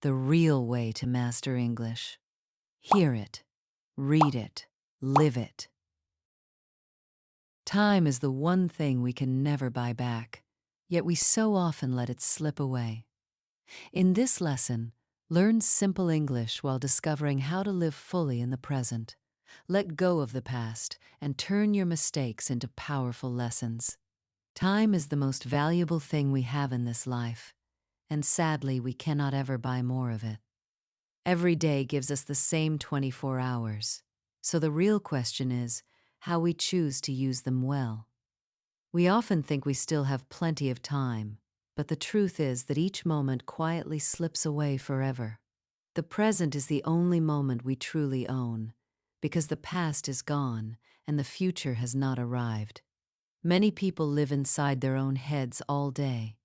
the real way to master English. Hear it, read it, live it. Time is the one thing we can never buy back, yet we so often let it slip away. In this lesson, learn simple English while discovering how to live fully in the present. Let go of the past and turn your mistakes into powerful lessons. Time is the most valuable thing we have in this life, and sadly, we cannot ever buy more of it. Every day gives us the same 24 hours, so the real question is how we choose to use them well. We often think we still have plenty of time, but the truth is that each moment quietly slips away forever. The present is the only moment we truly own, because the past is gone and the future has not arrived. Many people live inside their own heads all day,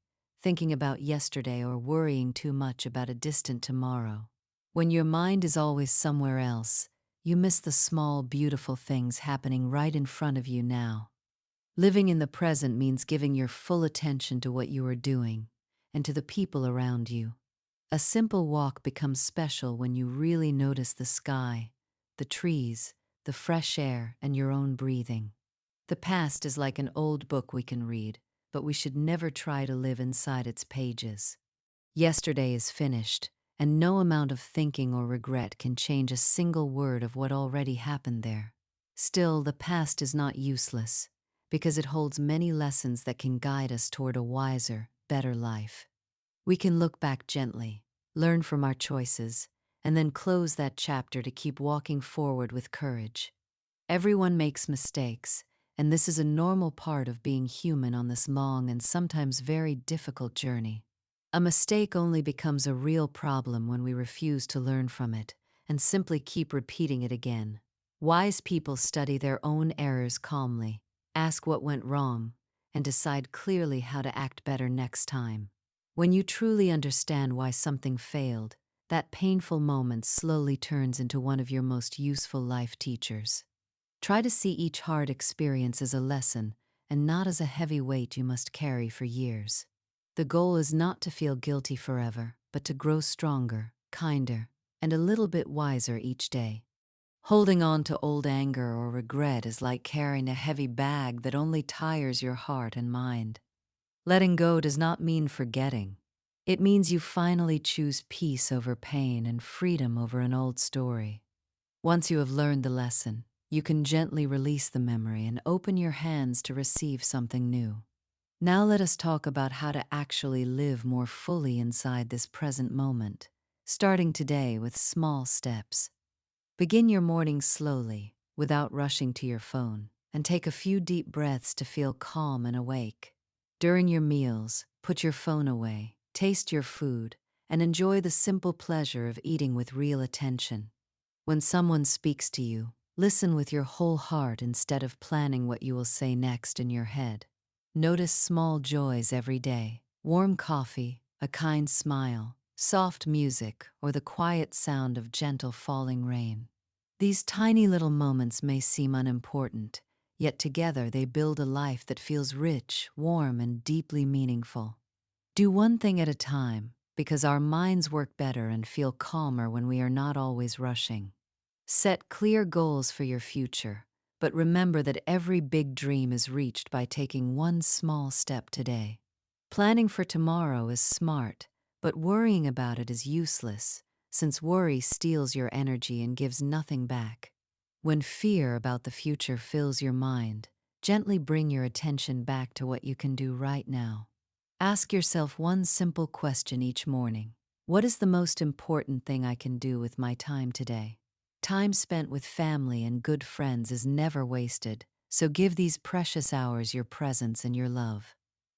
thinking about yesterday or worrying too much about a distant tomorrow. When your mind is always somewhere else, you miss the small, beautiful things happening right in front of you now. Living in the present means giving your full attention to what you are doing and to the people around you. A simple walk becomes special when you really notice the sky, the trees, the fresh air, and your own breathing. The past is like an old book we can read, but we should never try to live inside its pages. Yesterday is finished, and no amount of thinking or regret can change a single word of what already happened there. Still, the past is not useless, because it holds many lessons that can guide us toward a wiser, better life. We can look back gently, learn from our choices, and then close that chapter to keep walking forward with courage. Everyone makes mistakes, and this is a normal part of being human on this long and sometimes very difficult journey. A mistake only becomes a real problem when we refuse to learn from it and simply keep repeating it again. Wise people study their own errors calmly, ask what went wrong, and decide clearly how to act better next time. When you truly understand why something failed, that painful moment slowly turns into one of your most useful life teachers. Try to see each hard experience as a lesson and not as a heavy weight you must carry for years. The goal is not to feel guilty forever, but to grow stronger, kinder, and a little bit wiser each day. Holding on to old anger or regret is like carrying a heavy bag that only tires your heart and mind. Letting go does not mean forgetting. It means you finally choose peace over pain and freedom over an old story. Once you have learned the lesson, you can gently release the memory and open your hands to receive something new. Now let us talk about how to actually live more fully inside this present moment, starting today with small steps. Begin your morning slowly, without rushing to your phone, and take a few deep breaths to feel calm and awake. During your meals, put your phone away, taste your food, and enjoy the simple pleasure of eating with real attention. When someone speaks to you, listen with your whole heart instead of planning what you will say next in your head. Notice small joys every day: warm coffee, a kind smile, soft music, or the quiet sound of gentle falling rain. These tiny little moments may seem unimportant, yet together they build a life that feels rich, warm, and deeply meaningful. Do one thing at a time, because our minds work better and feel calmer when we are not always rushing. Set clear goals for your future, but remember that every big dream is reached by taking one small step today. Planning for tomorrow is smart, but worrying about it is useless, since worry steals your energy and gives nothing back. When fear about the future fills your mind, gently bring your attention back to what you can do right now. Ask yourself one simple question each morning: what is the most important thing I can do with my time today? Time spent with family and good friends is never wasted, so give these precious hours your presence and your love.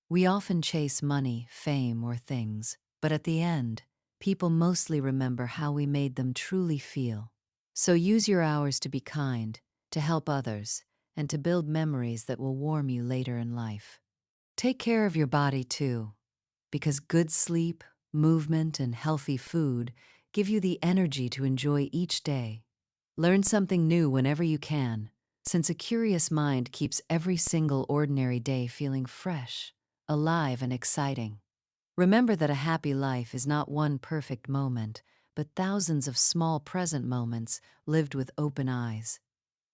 We often chase money, fame, or things, but at the end, people mostly remember how we made them truly feel. So use your hours to be kind, to help others, and to build memories that will warm you later in life. Take care of your body too, because good sleep, movement, and healthy food give you the energy to enjoy each day. Learn something new whenever you can, since a curious mind keeps every single ordinary day feeling fresh, alive, and exciting. Remember that a happy life is not one perfect moment, but thousands of small present moments lived with open eyes.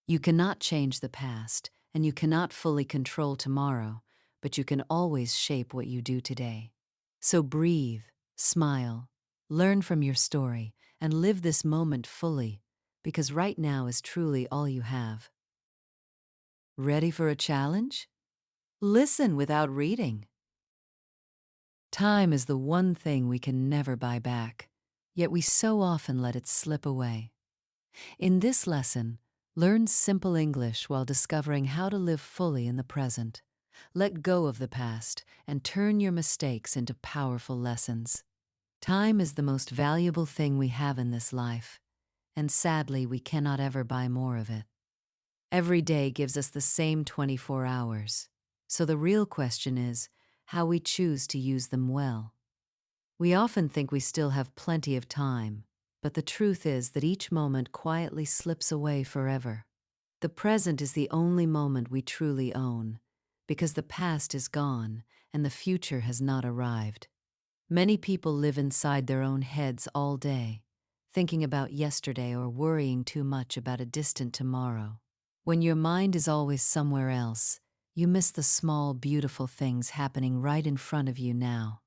You cannot change the past, and you cannot fully control tomorrow, but you can always shape what you do today. So breathe, smile, learn from your story, and live this moment fully, because right now is truly all you have. Ready for a challenge? Listen without reading. Time is the one thing we can never buy back, yet we so often let it slip away. In this lesson, learn simple English while discovering how to live fully in the present. Let go of the past and turn your mistakes into powerful lessons. Time is the most valuable thing we have in this life, and sadly, we cannot ever buy more of it. Every day gives us the same 24 hours, so the real question is how we choose to use them well. We often think we still have plenty of time, but the truth is that each moment quietly slips away forever. The present is the only moment we truly own, because the past is gone and the future has not arrived. Many people live inside their own heads all day, thinking about yesterday or worrying too much about a distant tomorrow. When your mind is always somewhere else, you miss the small, beautiful things happening right in front of you now.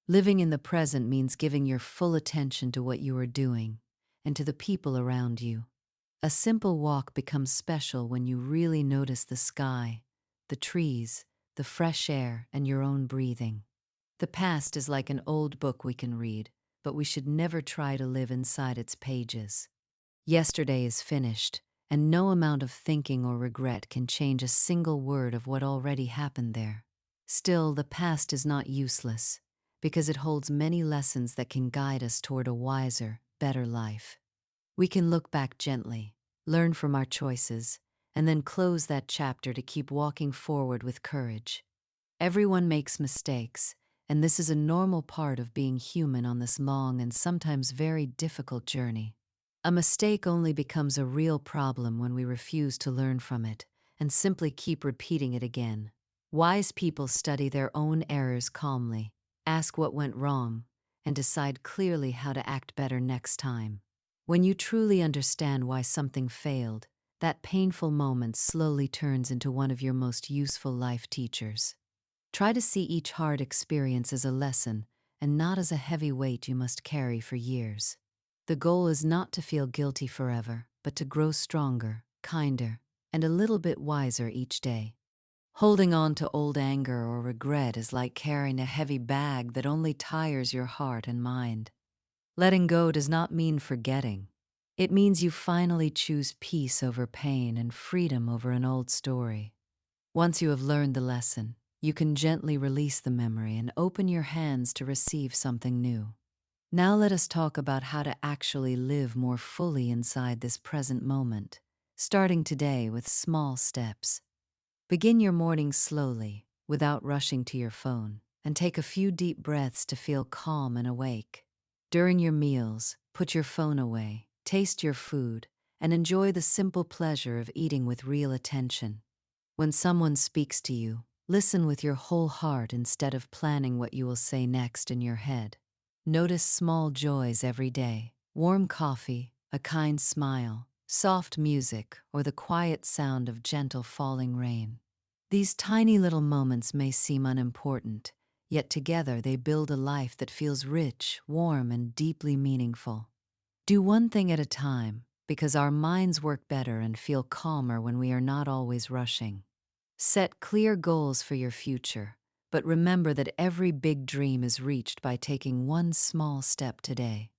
Living in the present means giving your full attention to what you are doing and to the people around you. A simple walk becomes special when you really notice the sky, the trees, the fresh air, and your own breathing. The past is like an old book we can read, but we should never try to live inside its pages. Yesterday is finished, and no amount of thinking or regret can change a single word of what already happened there. Still, the past is not useless, because it holds many lessons that can guide us toward a wiser, better life. We can look back gently, learn from our choices, and then close that chapter to keep walking forward with courage. Everyone makes mistakes, and this is a normal part of being human on this long and sometimes very difficult journey. A mistake only becomes a real problem when we refuse to learn from it and simply keep repeating it again. Wise people study their own errors calmly, ask what went wrong, and decide clearly how to act better next time. When you truly understand why something failed, that painful moment slowly turns into one of your most useful life teachers. Try to see each hard experience as a lesson and not as a heavy weight you must carry for years. The goal is not to feel guilty forever, but to grow stronger, kinder, and a little bit wiser each day. Holding on to old anger or regret is like carrying a heavy bag that only tires your heart and mind. Letting go does not mean forgetting. It means you finally choose peace over pain and freedom over an old story. Once you have learned the lesson, you can gently release the memory and open your hands to receive something new. Now let us talk about how to actually live more fully inside this present moment, starting today with small steps. Begin your morning slowly, without rushing to your phone, and take a few deep breaths to feel calm and awake. During your meals, put your phone away, taste your food, and enjoy the simple pleasure of eating with real attention. When someone speaks to you, listen with your whole heart instead of planning what you will say next in your head. Notice small joys every day: warm coffee, a kind smile, soft music, or the quiet sound of gentle falling rain. These tiny little moments may seem unimportant, yet together they build a life that feels rich, warm, and deeply meaningful. Do one thing at a time, because our minds work better and feel calmer when we are not always rushing. Set clear goals for your future, but remember that every big dream is reached by taking one small step today.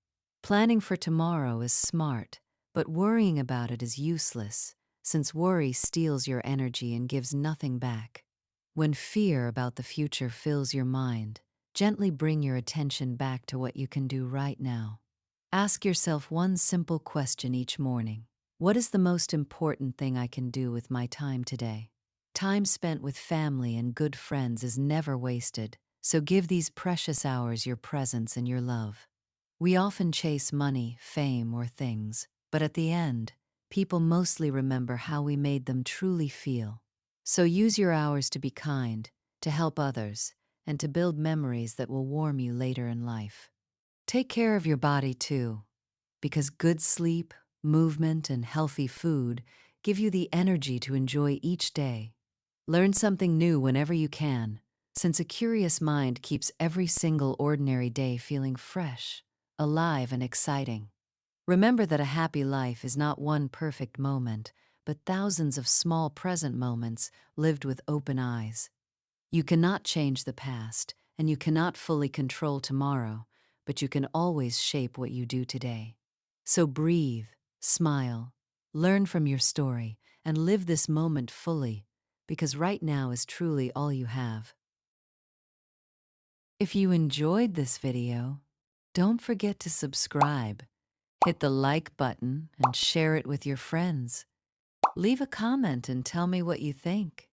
Planning for tomorrow is smart, but worrying about it is useless, since worry steals your energy and gives nothing back. When fear about the future fills your mind, gently bring your attention back to what you can do right now. Ask yourself one simple question each morning: what is the most important thing I can do with my time today? Time spent with family and good friends is never wasted, so give these precious hours your presence and your love. We often chase money, fame, or things, but at the end, people mostly remember how we made them truly feel. So use your hours to be kind, to help others, and to build memories that will warm you later in life. Take care of your body too, because good sleep, movement, and healthy food give you the energy to enjoy each day. Learn something new whenever you can, since a curious mind keeps every single ordinary day feeling fresh, alive, and exciting. Remember that a happy life is not one perfect moment, but thousands of small present moments lived with open eyes. You cannot change the past, and you cannot fully control tomorrow, but you can always shape what you do today. So breathe, smile, learn from your story, and live this moment fully, because right now is truly all you have. If you enjoyed this video, don't forget to subscribe, hit the like button, and share it with your friends. Leave a comment and tell me what you think.